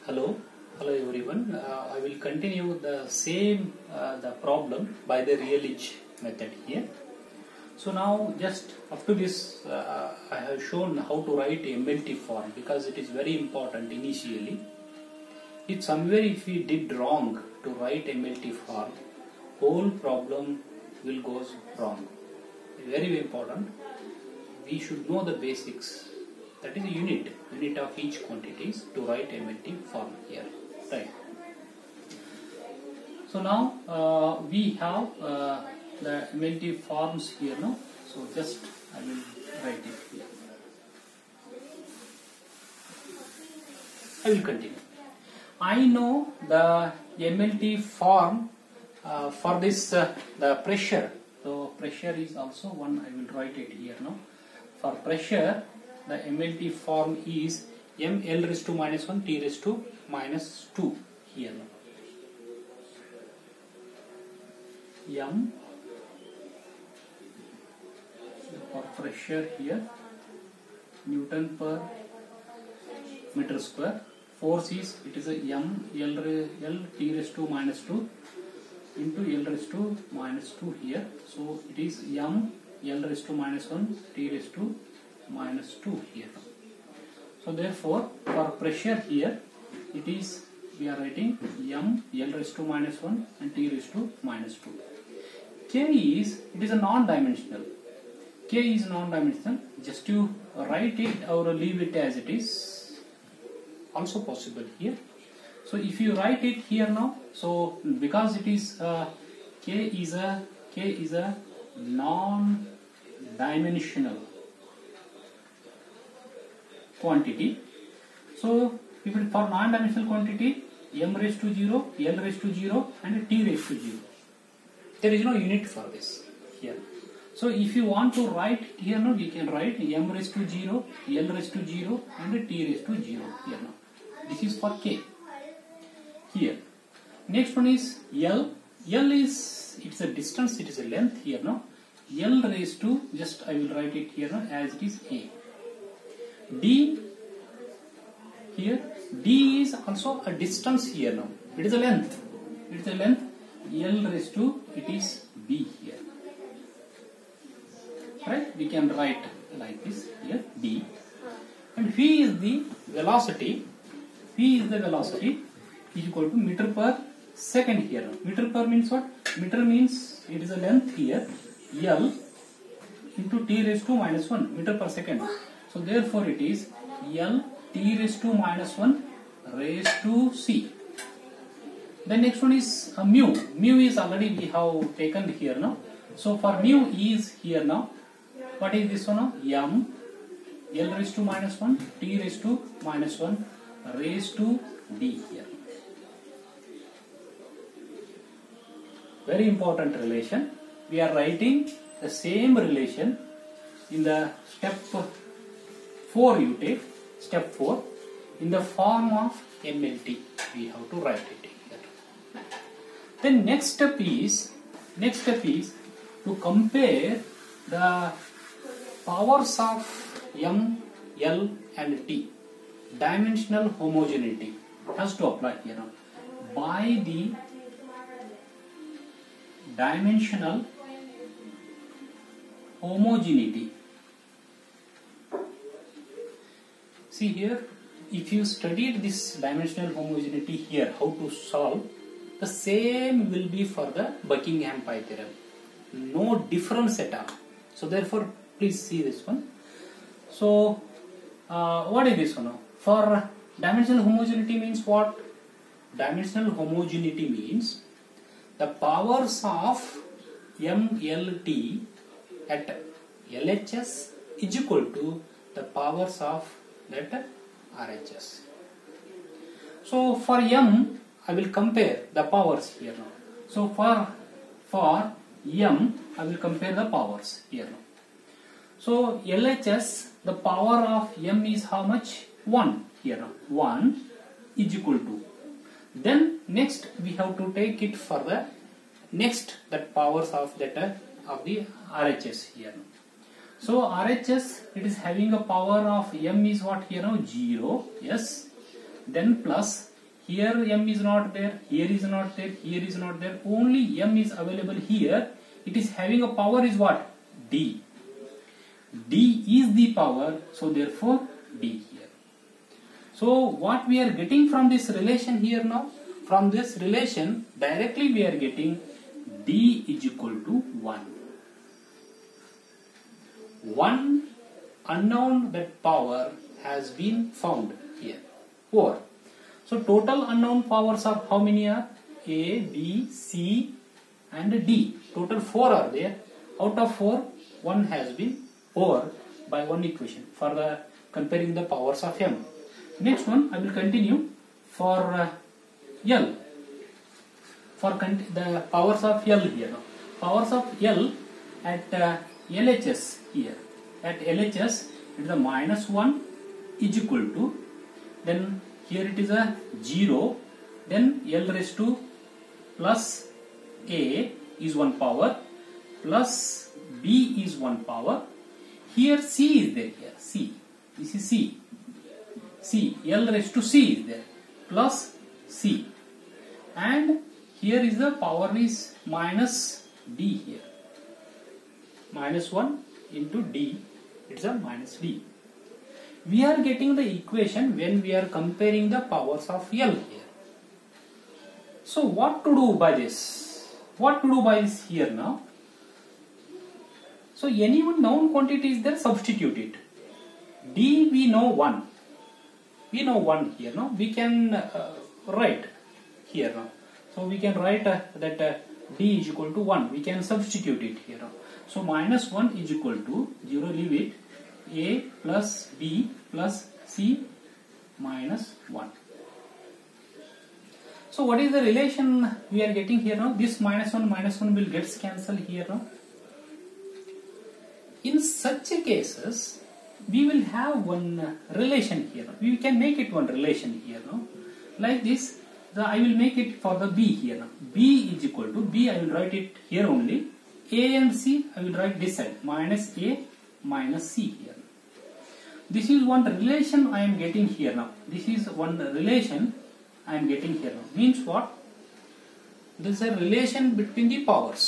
Hello everyone. I will continue the same the problem by the real edge method here. So now just up to this I have shown how to write MLT form because it is very important initially. If somewhere if we did wrong to write MLT form, whole problem will goes wrong. Very important. We should know the basics. That is a unit of each quantities to write MLT form here. Right. So now we have the MLT forms here now. So just I will write it here. I will continue. I know the MLT form for this the pressure. So pressure is also one. I will write it here now. For pressure, the MLT form is mL raised to minus 1 T raised to minus 2 here now. M for pressure here, Newton per meter square. Force is, it is a L T raised to minus 2 into L raised to minus 2 here. So it is M L raised to minus 1 T raised to minus 2 here. So therefore for pressure here it is, we are writing M L raised to minus 1 and T raised to minus 2. K is, it is a non-dimensional. K is non-dimensional. Just to write it or leave it as it is also possible here. So if you write it here now, so because it is K is a non-dimensional quantity. So if it for non-dimensional quantity, M raised to 0, L raised to 0 and T raised to 0. There is no unit for this here. So if you want to write it here now, we can write M raised to 0, L raised to 0 and T raised to 0 here now. This is for K here. Next one is L. L is, it's a distance, it is a length here now. L raised to, just I will write it here now as it is A. D here, D is also a distance here now. It is a length. It is a length. L raised to, it is B here. Right? We can write like this here, D. And V is the velocity. V is the velocity is equal to meter per second here. Meter per means what? Meter means it is a length here, L into T raised to minus 1 meter per second. So therefore it is L T raised to minus 1 raised to C. The next one is mu. Mu is already we have taken here now. So for mu is here now. What is this one now? M L raised to minus 1 T raised to minus 1 raised to D here. Very important relation. We are writing the same relation in the step 4 you take. Step 4 in the form of MLT. We have to write it here. Then next step is to compare the powers of M, L and T. Dimensional homogeneity has to apply here now. By the dimensional homogeneity. See here, if you studied this dimensional homogeneity here, how to solve, the same will be for the Buckingham pi theorem. No difference at all. So therefore, please see this one. So what is this one now? For dimensional homogeneity means what? Dimensional homogeneity means the powers of MLT at LHS is equal to the powers of that RHS. So for M, I will compare the powers here now. So for M, I will compare the powers here now. So LHS, the power of M is how much? 1 here now. 1 is equal to. Then next we have to take it for the next that powers of that of the RHS here. So RHS, it is having a power of M is what here now? 0. Yes. Then plus Here m is not there, here is not there, here is not there. Only m is available here. It is having a power is what? D. D is the power, so therefore D here. So what we are getting from this relation here now? From this relation directly we are getting D is equal to 1. One unknown, that power has been found here. 4. So total unknown powers are how many are? A, B, C and D. Total 4 are there. Out of 4, 1 has been over by one equation for the comparing the powers of m. Next one I will continue for L. For the powers of L here. Now, powers of L at LHS here. At LHS it is a -1 is equal to, then here it is a 0, then L raised to plus A is 1 power, plus B is 1 power. Here C is there here, C. This is C. C, L raised to C is there, plus C. And here is the power is minus D here. -1 into D, it's a minus D. We are getting the equation when we are comparing the powers of L here. So what to do by this? What to do by this here now? So any one known quantity is there, substitute it. D we know 1. We know 1 here now. We can write here now. So we can write that D is equal to 1. We can substitute it here now. So -1 is equal to 0, leave it, A plus B plus C minus 1. So what is the relation we are getting here now? This -1 will get cancelled here now. In such cases, we will have one relation here. We can make it one relation here now. Like this, I will make it for the B here now. B is equal to, B I will write it here only. A and C I will write this side, minus A minus C here. This is one relation I am getting here now. This is one relation I am getting here now. Means what? This is a relation between the powers.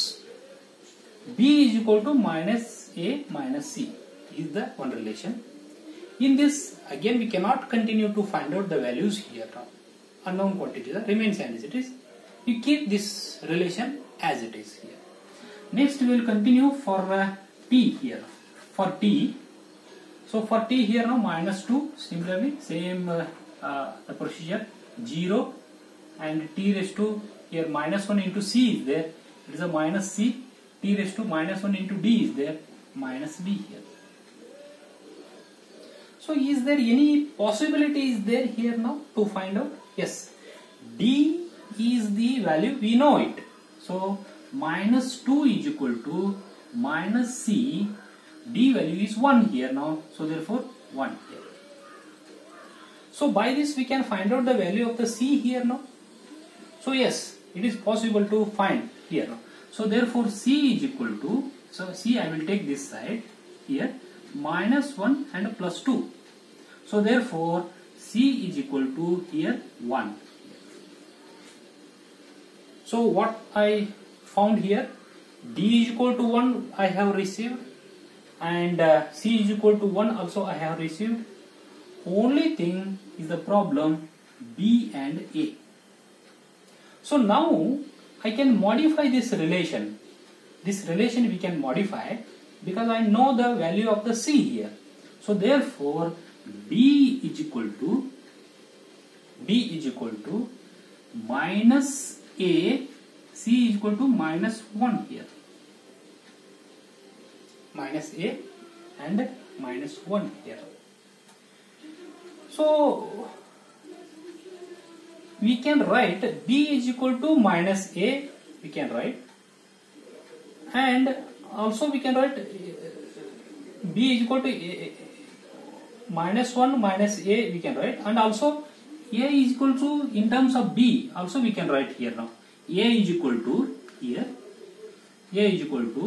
B is equal to minus A minus C is the one relation. In this, again we cannot continue to find out the values here now. Unknown quantity remains as it is. We keep this relation as it is here. Next we will continue for T here. For T, so for T here now -2, similarly same the procedure, 0 and T raised to here -1 into C is there. It is a minus C. T raised to -1 into D is there, minus D here. So is there any possibility is there here now to find out? Yes, D is the value, we know it. So -2 is equal to minus C, D value is 1 here now, so therefore 1 here. So by this we can find out the value of the C here now. So yes, it is possible to find here now. So therefore C is equal to, so C I will take this side here, -1 and +2. So therefore C is equal to here 1. So what I found here, D is equal to 1 I have received, and C is equal to 1 also I have received. Only thing is the problem B and A. So now I can modify this relation. This relation we can modify because I know the value of the C here. So therefore B is equal to minus A, C is equal to -1 here. Minus A and -1 here. So we can write B is equal to -A, we can write, and also we can write B is equal to -1 minus A we can write, and also A is equal to, in terms of B also we can write here now. A is equal to here, A is equal to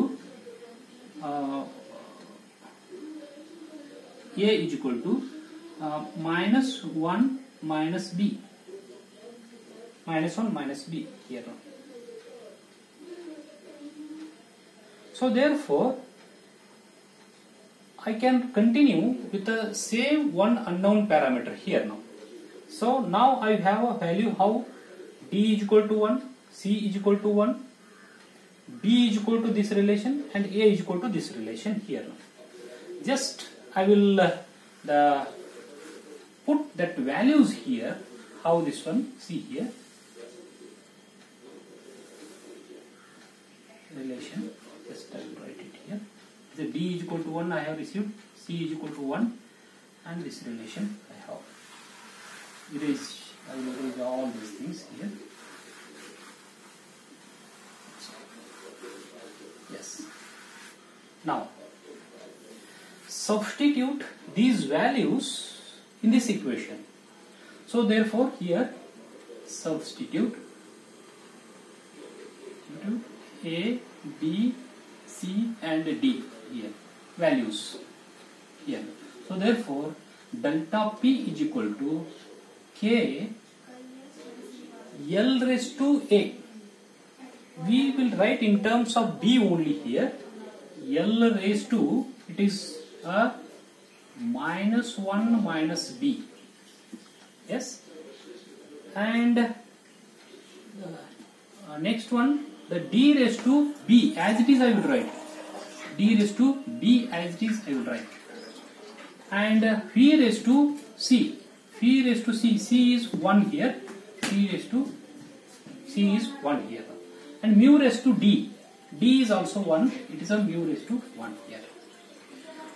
-1 minus B. minus 1 minus b here now. So therefore I can continue with the same one unknown parameter here now. So now I have a value how d is equal to 1, c is equal to 1, b is equal to this relation and a is equal to this relation here now. Just I will put that values here, how this one, see here, relation, just I will write it here. The d is equal to 1 I have received, c is equal to 1 and this relation I have. I will erase all these things here. Yes. Now, substitute these values in this equation. So therefore here substitute a, b, c and d here values here. So therefore delta p is equal to k l raised to a. We will write in terms of b only here. L raised to, it is a minus 1 minus b. Yes. And next one, the d raised to b as it is I will write. D raised to b as it is I will write. And phi raised to c. Phi raised to c. C is 1 here. Phi raised to c is 1 here. And mu raised to d. D is also 1. It is a mu raised to 1 here.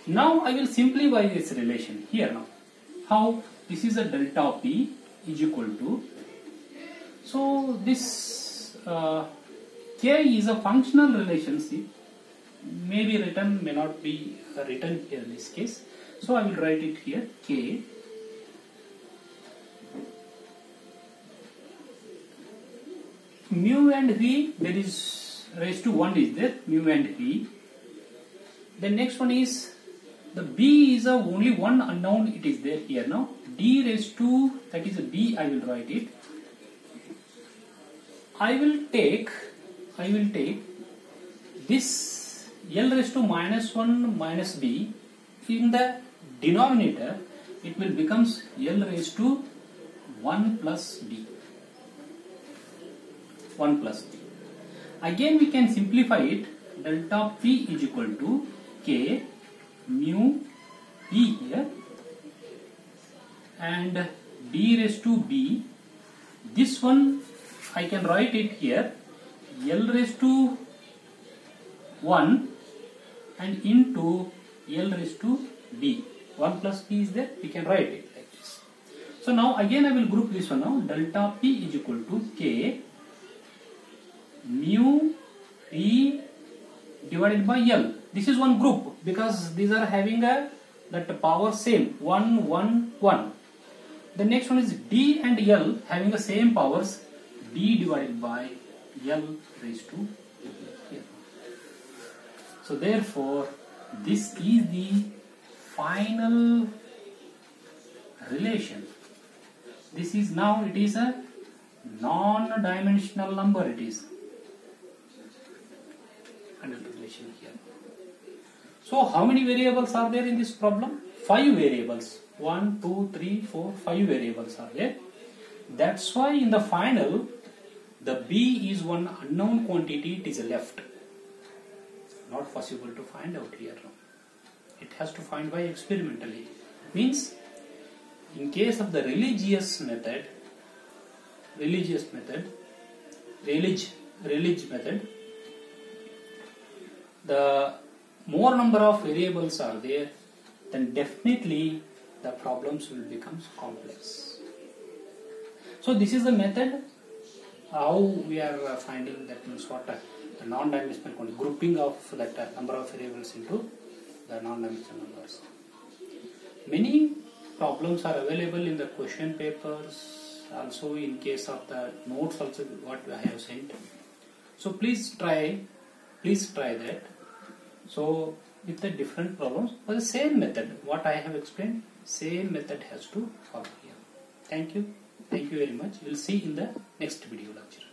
Now I will simplify this relation here now. How? This is a delta p is equal to. So this k is a functional relationship. May be written, may not be written here in this case. So I will write it here k mu and v, there is raised to 1 is there, mu and v. The next one is the b is a only one unknown, it is there here now. D raised to, that is a b, I will write it. I will take this l raised to minus 1 minus b in the denominator, it will becomes l raised to 1 plus b. 1 plus b. Again we can simplify it. Delta p is equal to k mu b here and d raised to b. This one I can write it here l raised to 1 and into l raised to b. 1 plus b is there, we can write it like this. So now again I will group this one now. Delta p is equal to k mu v divided by l. This is one group because these are having that power same 1 1 1. The next one is d and l having the same powers, d divided by l raised to here. So therefore this is the final relation. This is now, it is a non-dimensional number, it is relation here. So how many variables are there in this problem? 5 variables. 1, 2, 3, 4, 5 variables are there. That's why in the final the b is one unknown quantity, it is left. Not possible to find out here. It has to find by experimentally. Means in case of the religious method, the more number of variables are there, then definitely the problems will become complex. So this is the method how we are finding, that means what the non-dimensional quantity, grouping of that number of variables into the non-dimensional numbers. Many problems are available in the question papers, also in case of the notes also what I have sent. So please try that. So with the different problems, but the same method, what I have explained, same method has to follow here. Thank you. Thank you very much. We'll see in the next video lecture.